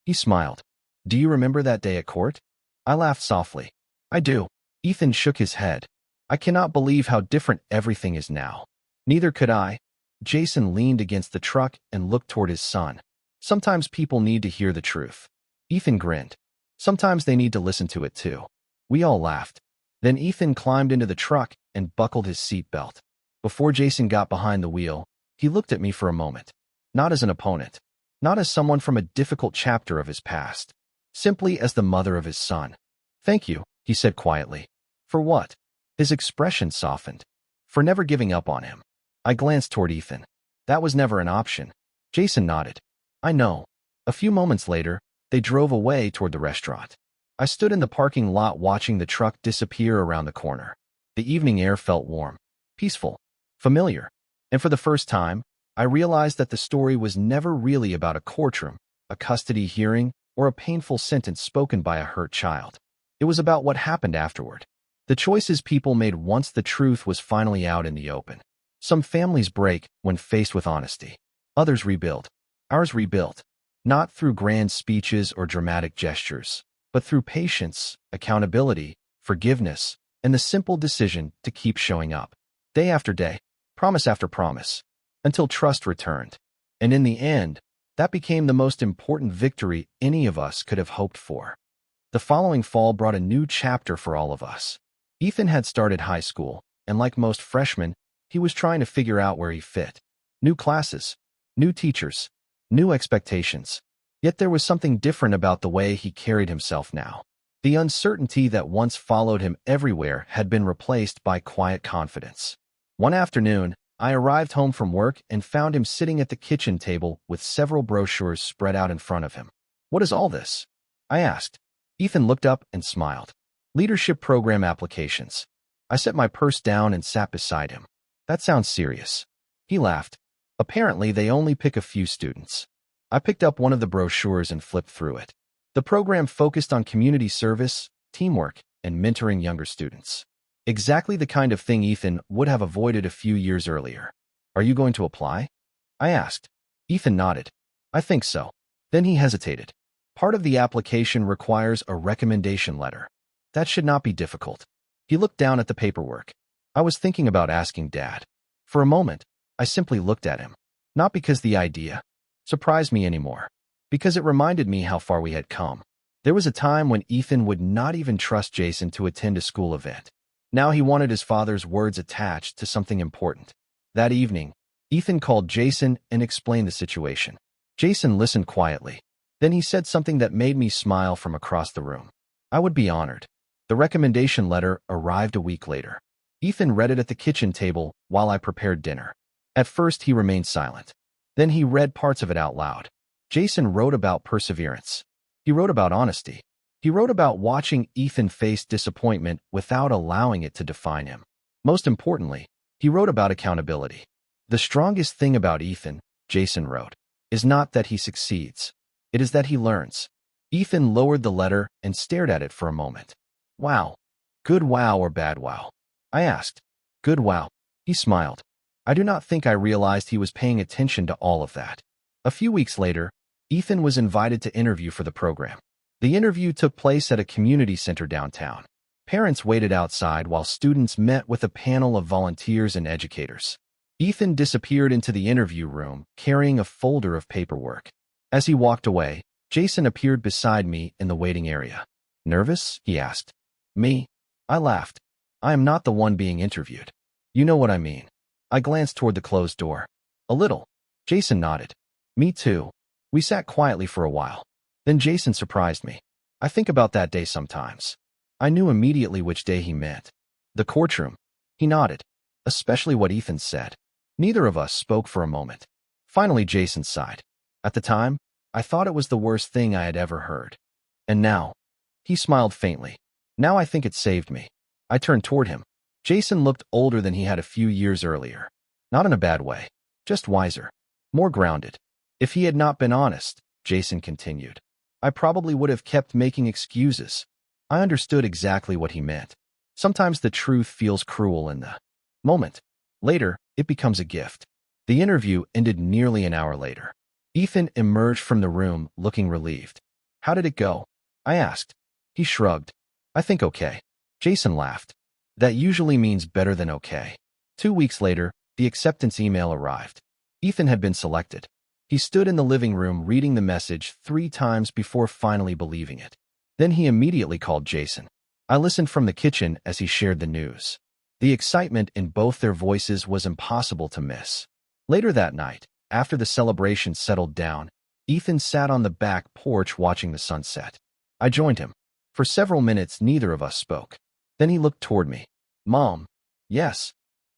He smiled. Do you remember that day at court? I laughed softly. I do. Ethan shook his head. I cannot believe how different everything is now. Neither could I. Jason leaned against the truck and looked toward his son. Sometimes people need to hear the truth. Ethan grinned. Sometimes they need to listen to it too. We all laughed. Then Ethan climbed into the truck and buckled his seatbelt. Before Jason got behind the wheel, he looked at me for a moment. Not as an opponent. Not as someone from a difficult chapter of his past. Simply as the mother of his son. Thank you, he said quietly. For what? His expression softened. For never giving up on him. I glanced toward Ethan. That was never an option. Jason nodded. I know. A few moments later, they drove away toward the restaurant. I stood in the parking lot watching the truck disappear around the corner. The evening air felt warm, peaceful, familiar. And for the first time, I realized that the story was never really about a courtroom, a custody hearing, or a painful sentence spoken by a hurt child. It was about what happened afterward. The choices people made once the truth was finally out in the open. Some families break when faced with honesty. Others rebuild. Ours rebuilt. Not through grand speeches or dramatic gestures, but through patience, accountability, forgiveness, and the simple decision to keep showing up. Day after day, promise after promise, until trust returned. And in the end, that became the most important victory any of us could have hoped for. The following fall brought a new chapter for all of us. Ethan had started high school, and like most freshmen, he was trying to figure out where he fit. New classes, new teachers, new expectations. Yet there was something different about the way he carried himself now. The uncertainty that once followed him everywhere had been replaced by quiet confidence. One afternoon, I arrived home from work and found him sitting at the kitchen table with several brochures spread out in front of him. "What is all this?" I asked. Ethan looked up and smiled. "Leadership program applications." I set my purse down and sat beside him. "That sounds serious." He laughed. "Apparently, they only pick a few students." I picked up one of the brochures and flipped through it. The program focused on community service, teamwork, and mentoring younger students. Exactly the kind of thing Ethan would have avoided a few years earlier. "Are you going to apply?" I asked. Ethan nodded. "I think so." Then he hesitated. "Part of the application requires a recommendation letter." "That should not be difficult." He looked down at the paperwork. I was thinking about asking Dad. For a moment, I simply looked at him. Not because the idea surprised me anymore, because it reminded me how far we had come. There was a time when Ethan would not even trust Jason to attend a school event. Now he wanted his father's words attached to something important. That evening, Ethan called Jason and explained the situation. Jason listened quietly. Then he said something that made me smile from across the room. "I would be honored." The recommendation letter arrived a week later. Ethan read it at the kitchen table while I prepared dinner. At first, he remained silent. Then he read parts of it out loud. Jason wrote about perseverance. He wrote about honesty. He wrote about watching Ethan face disappointment without allowing it to define him. Most importantly, he wrote about accountability. "The strongest thing about Ethan," Jason wrote, "is not that he succeeds. It is that he learns." Ethan lowered the letter and stared at it for a moment. "Wow. Good wow or bad wow?" I asked. "Good wow." He smiled. I do not think I realized he was paying attention to all of that. A few weeks later, Ethan was invited to interview for the program. The interview took place at a community center downtown. Parents waited outside while students met with a panel of volunteers and educators. Ethan disappeared into the interview room, carrying a folder of paperwork. As he walked away, Jason appeared beside me in the waiting area. "Nervous?" he asked. "Me?" I laughed. "I am not the one being interviewed. You know what I mean." I glanced toward the closed door. "A little." Jason nodded. "Me too." We sat quietly for a while. Then Jason surprised me. "I think about that day sometimes." I knew immediately which day he meant. "The courtroom." He nodded. "Especially what Ethan said." Neither of us spoke for a moment. Finally, Jason sighed. "At the time, I thought it was the worst thing I had ever heard. And now," he smiled faintly, "now I think it saved me." I turned toward him. Jason looked older than he had a few years earlier. Not in a bad way, just wiser, more grounded. "If he had not been honest," Jason continued, "I probably would have kept making excuses." I understood exactly what he meant. Sometimes the truth feels cruel in the moment. Later, it becomes a gift. The interview ended nearly an hour later. Ethan emerged from the room looking relieved. "How did it go?" I asked. He shrugged. "I think okay." Jason laughed. "That usually means better than okay." 2 weeks later, the acceptance email arrived. Ethan had been selected. He stood in the living room reading the message 3 times before finally believing it. Then he immediately called Jason. I listened from the kitchen as he shared the news. The excitement in both their voices was impossible to miss. Later that night, after the celebration settled down, Ethan sat on the back porch watching the sunset. I joined him. For several minutes, neither of us spoke. Then he looked toward me. "Mom." "Yes."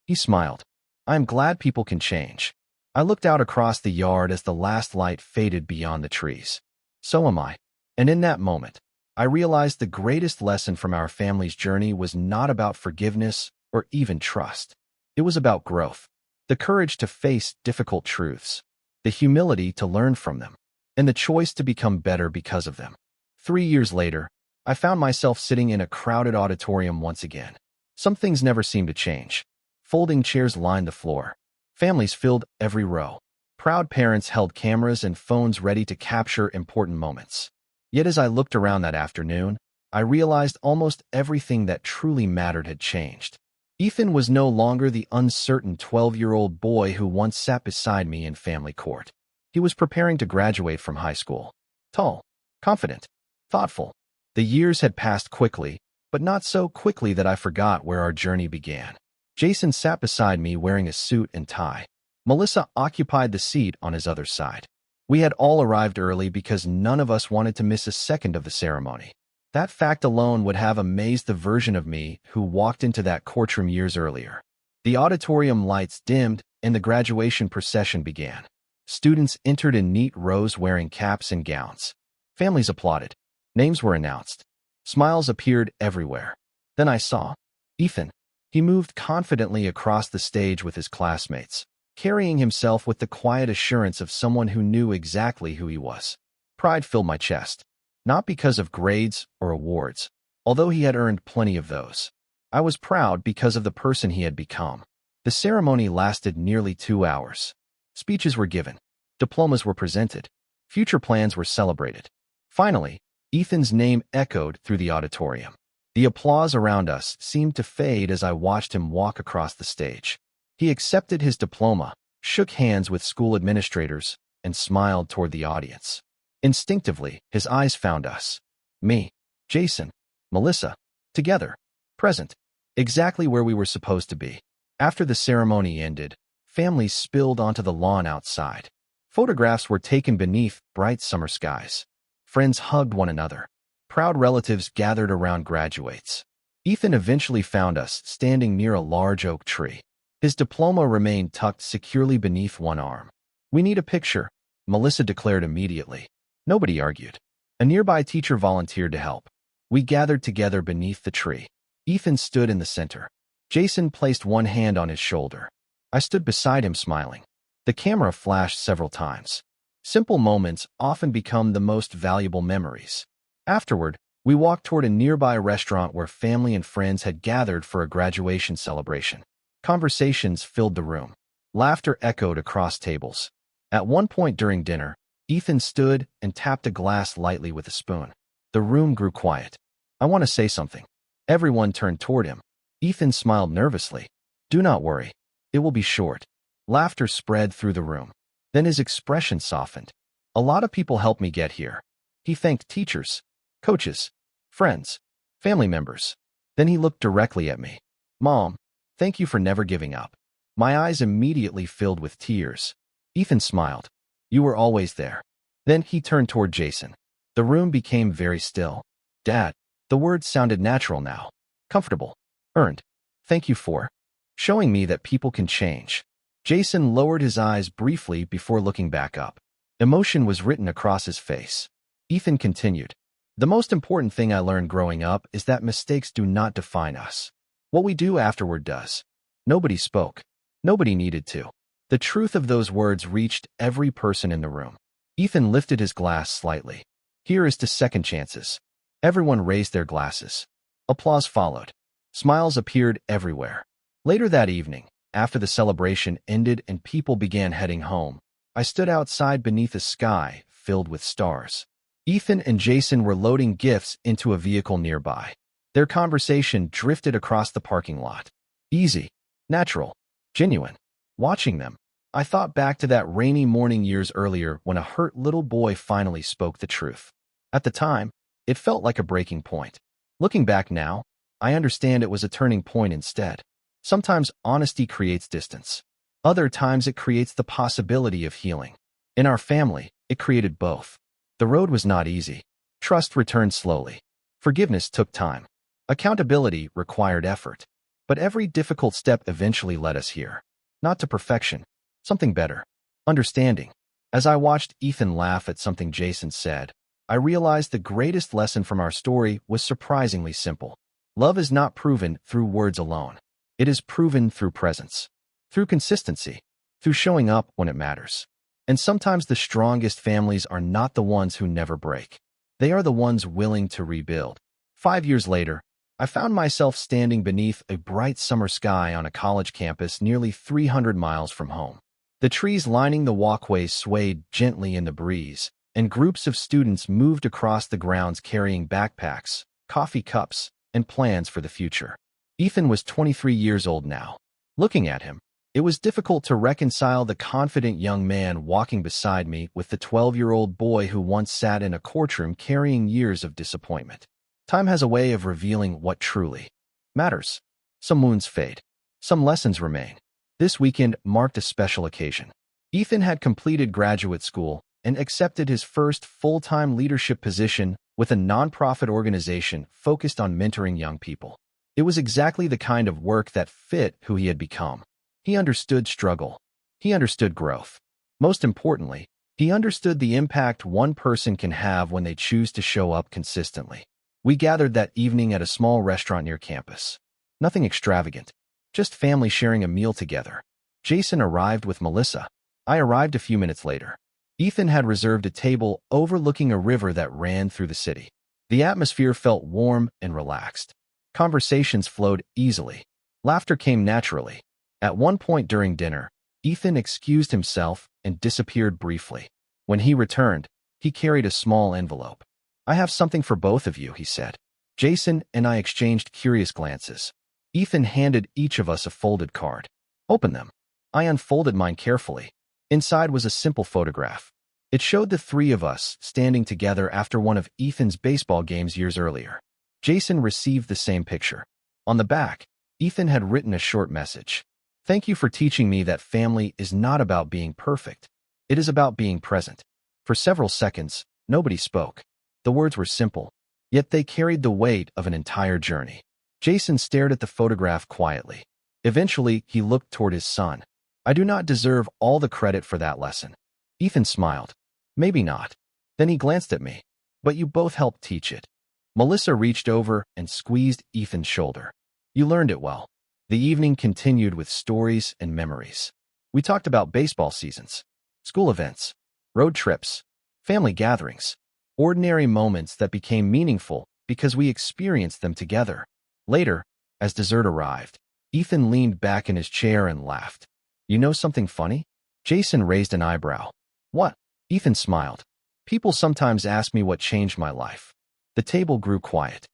He smiled. "I am glad people can change." I looked out across the yard as the last light faded beyond the trees. "So am I." And in that moment, I realized the greatest lesson from our family's journey was not about forgiveness or even trust. It was about growth, the courage to face difficult truths, the humility to learn from them, and the choice to become better because of them. 3 years later, I found myself sitting in a crowded auditorium once again. Some things never seemed to change. Folding chairs lined the floor. Families filled every row. Proud parents held cameras and phones ready to capture important moments. Yet as I looked around that afternoon, I realized almost everything that truly mattered had changed. Ethan was no longer the uncertain 12-year-old boy who once sat beside me in family court. He was preparing to graduate from high school. Tall, confident, thoughtful. The years had passed quickly, but not so quickly that I forgot where our journey began. Jason sat beside me wearing a suit and tie. Melissa occupied the seat on his other side. We had all arrived early because none of us wanted to miss a second of the ceremony. That fact alone would have amazed the version of me who walked into that courtroom years earlier. The auditorium lights dimmed and the graduation procession began. Students entered in neat rows wearing caps and gowns. Families applauded. Names were announced. Smiles appeared everywhere. Then I saw Ethan. He moved confidently across the stage with his classmates, carrying himself with the quiet assurance of someone who knew exactly who he was. Pride filled my chest, not because of grades or awards, although he had earned plenty of those. I was proud because of the person he had become. The ceremony lasted nearly 2 hours. Speeches were given. Diplomas were presented. Future plans were celebrated. Finally, Ethan's name echoed through the auditorium. The applause around us seemed to fade as I watched him walk across the stage. He accepted his diploma, shook hands with school administrators, and smiled toward the audience. Instinctively, his eyes found us. Me, Jason, Melissa, together, present, exactly where we were supposed to be. After the ceremony ended, families spilled onto the lawn outside. Photographs were taken beneath bright summer skies. Friends hugged one another. Proud relatives gathered around graduates. Ethan eventually found us standing near a large oak tree. His diploma remained tucked securely beneath one arm. "We need a picture," Melissa declared immediately. Nobody argued. A nearby teacher volunteered to help. We gathered together beneath the tree. Ethan stood in the center. Jason placed one hand on his shoulder. I stood beside him smiling. The camera flashed several times. Simple moments often become the most valuable memories. Afterward, we walked toward a nearby restaurant where family and friends had gathered for a graduation celebration. Conversations filled the room. Laughter echoed across tables. At one point during dinner, Ethan stood and tapped a glass lightly with a spoon. The room grew quiet. "I want to say something." Everyone turned toward him. Ethan smiled nervously. "Do not worry. It will be short." Laughter spread through the room. Then his expression softened. "A lot of people helped me get here." He thanked teachers, coaches, friends, family members. Then he looked directly at me. "Mom, thank you for never giving up." My eyes immediately filled with tears. Ethan smiled. "You were always there." Then he turned toward Jason. The room became very still. "Dad." The words sounded natural now. "Comfortable. Earned. Thank you for showing me that people can change." Jason lowered his eyes briefly before looking back up. Emotion was written across his face. Ethan continued. "The most important thing I learned growing up is that mistakes do not define us. What we do afterward does." Nobody spoke. Nobody needed to. The truth of those words reached every person in the room. Ethan lifted his glass slightly. "Here is to second chances." Everyone raised their glasses. Applause followed. Smiles appeared everywhere. Later that evening, after the celebration ended and people began heading home, I stood outside beneath a sky filled with stars. Ethan and Jason were loading gifts into a vehicle nearby. Their conversation drifted across the parking lot. Easy, natural, genuine. Watching them, I thought back to that rainy morning years earlier when a hurt little boy finally spoke the truth. At the time, it felt like a breaking point. Looking back now, I understand it was a turning point instead. Sometimes honesty creates distance. Other times it creates the possibility of healing. In our family, it created both. The road was not easy. Trust returned slowly. Forgiveness took time. Accountability required effort. But every difficult step eventually led us here. Not to perfection, something better. Understanding. As I watched Ethan laugh at something Jason said, I realized the greatest lesson from our story was surprisingly simple. Love is not proven through words alone. It is proven through presence, through consistency, through showing up when it matters. And sometimes the strongest families are not the ones who never break. They are the ones willing to rebuild. 5 years later, I found myself standing beneath a bright summer sky on a college campus nearly 300 miles from home. The trees lining the walkways swayed gently in the breeze, and groups of students moved across the grounds carrying backpacks, coffee cups, and plans for the future. Ethan was 23 years old now. Looking at him, it was difficult to reconcile the confident young man walking beside me with the 12-year-old boy who once sat in a courtroom carrying years of disappointment. Time has a way of revealing what truly matters. Some wounds fade. Some lessons remain. This weekend marked a special occasion. Ethan had completed graduate school, and accepted his first full-time leadership position with a nonprofit organization focused on mentoring young people. It was exactly the kind of work that fit who he had become. He understood struggle. He understood growth. Most importantly, he understood the impact one person can have when they choose to show up consistently. We gathered that evening at a small restaurant near campus. Nothing extravagant, just family sharing a meal together. Jason arrived with Melissa. I arrived a few minutes later. Ethan had reserved a table overlooking a river that ran through the city. The atmosphere felt warm and relaxed. Conversations flowed easily. Laughter came naturally. At one point during dinner, Ethan excused himself and disappeared briefly. When he returned, he carried a small envelope. "I have something for both of you," he said. Jason and I exchanged curious glances. Ethan handed each of us a folded card. "Open them." I unfolded mine carefully. Inside was a simple photograph. It showed the three of us standing together after one of Ethan's baseball games years earlier. Jason received the same picture. On the back, Ethan had written a short message. "Thank you for teaching me that family is not about being perfect. It is about being present." For several seconds, nobody spoke. The words were simple, yet they carried the weight of an entire journey. Jason stared at the photograph quietly. Eventually, he looked toward his son. "I do not deserve all the credit for that lesson." Ethan smiled. "Maybe not." Then he glanced at me. "But you both helped teach it." Melissa reached over and squeezed Ethan's shoulder. "You learned it well." The evening continued with stories and memories. We talked about baseball seasons, school events, road trips, family gatherings, ordinary moments that became meaningful because we experienced them together. Later, as dessert arrived, Ethan leaned back in his chair and laughed. "You know something funny?" Jason raised an eyebrow. "What?" Ethan smiled. "People sometimes ask me what changed my life." The table grew quiet.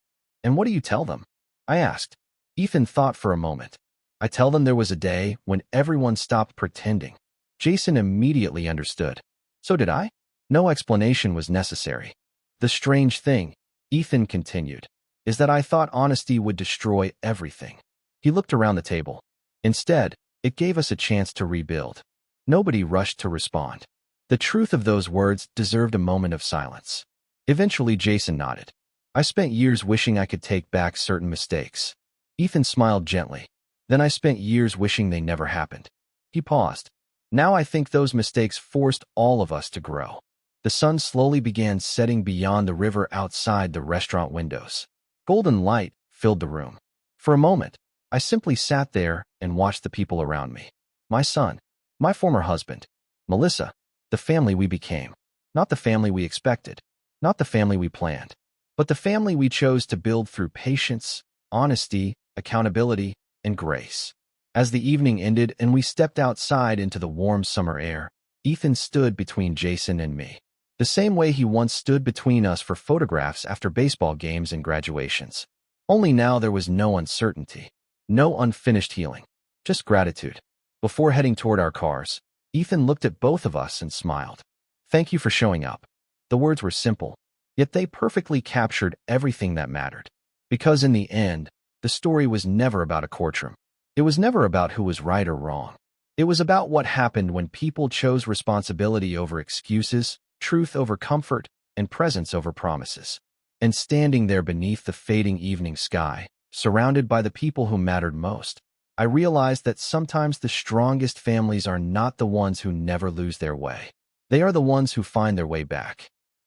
"And what do you tell them?" I asked. Ethan thought for a moment. "I tell them there was a day when everyone stopped pretending." Jason immediately understood. So did I. No explanation was necessary. "The strange thing," Ethan continued, "is that I thought honesty would destroy everything." He looked around the table. Instead, it gave us a chance to rebuild. Nobody rushed to respond. The truth of those words deserved a moment of silence. Eventually, Jason nodded. "I spent years wishing I could take back certain mistakes." Ethan smiled gently. "Then I spent years wishing they never happened." He paused. "Now I think those mistakes forced all of us to grow." The sun slowly began setting beyond the river outside the restaurant windows. Golden light filled the room. For a moment, I simply sat there and watched the people around me. My son, my former husband, Melissa, the family we became. Not the family we expected, not the family we planned, but the family we chose to build through patience, honesty, accountability, and grace. As the evening ended and we stepped outside into the warm summer air, Ethan stood between Jason and me. The same way he once stood between us for photographs after baseball games and graduations. Only now there was no uncertainty, no unfinished healing, just gratitude. Before heading toward our cars, Ethan looked at both of us and smiled. "Thank you for showing up." The words were simple, yet they perfectly captured everything that mattered. Because in the end, the story was never about a courtroom. It was never about who was right or wrong. It was about what happened when people chose responsibility over excuses, truth over comfort, and presence over promises. And standing there beneath the fading evening sky, surrounded by the people who mattered most, I realized that sometimes the strongest families are not the ones who never lose their way. They are the ones who find their way back.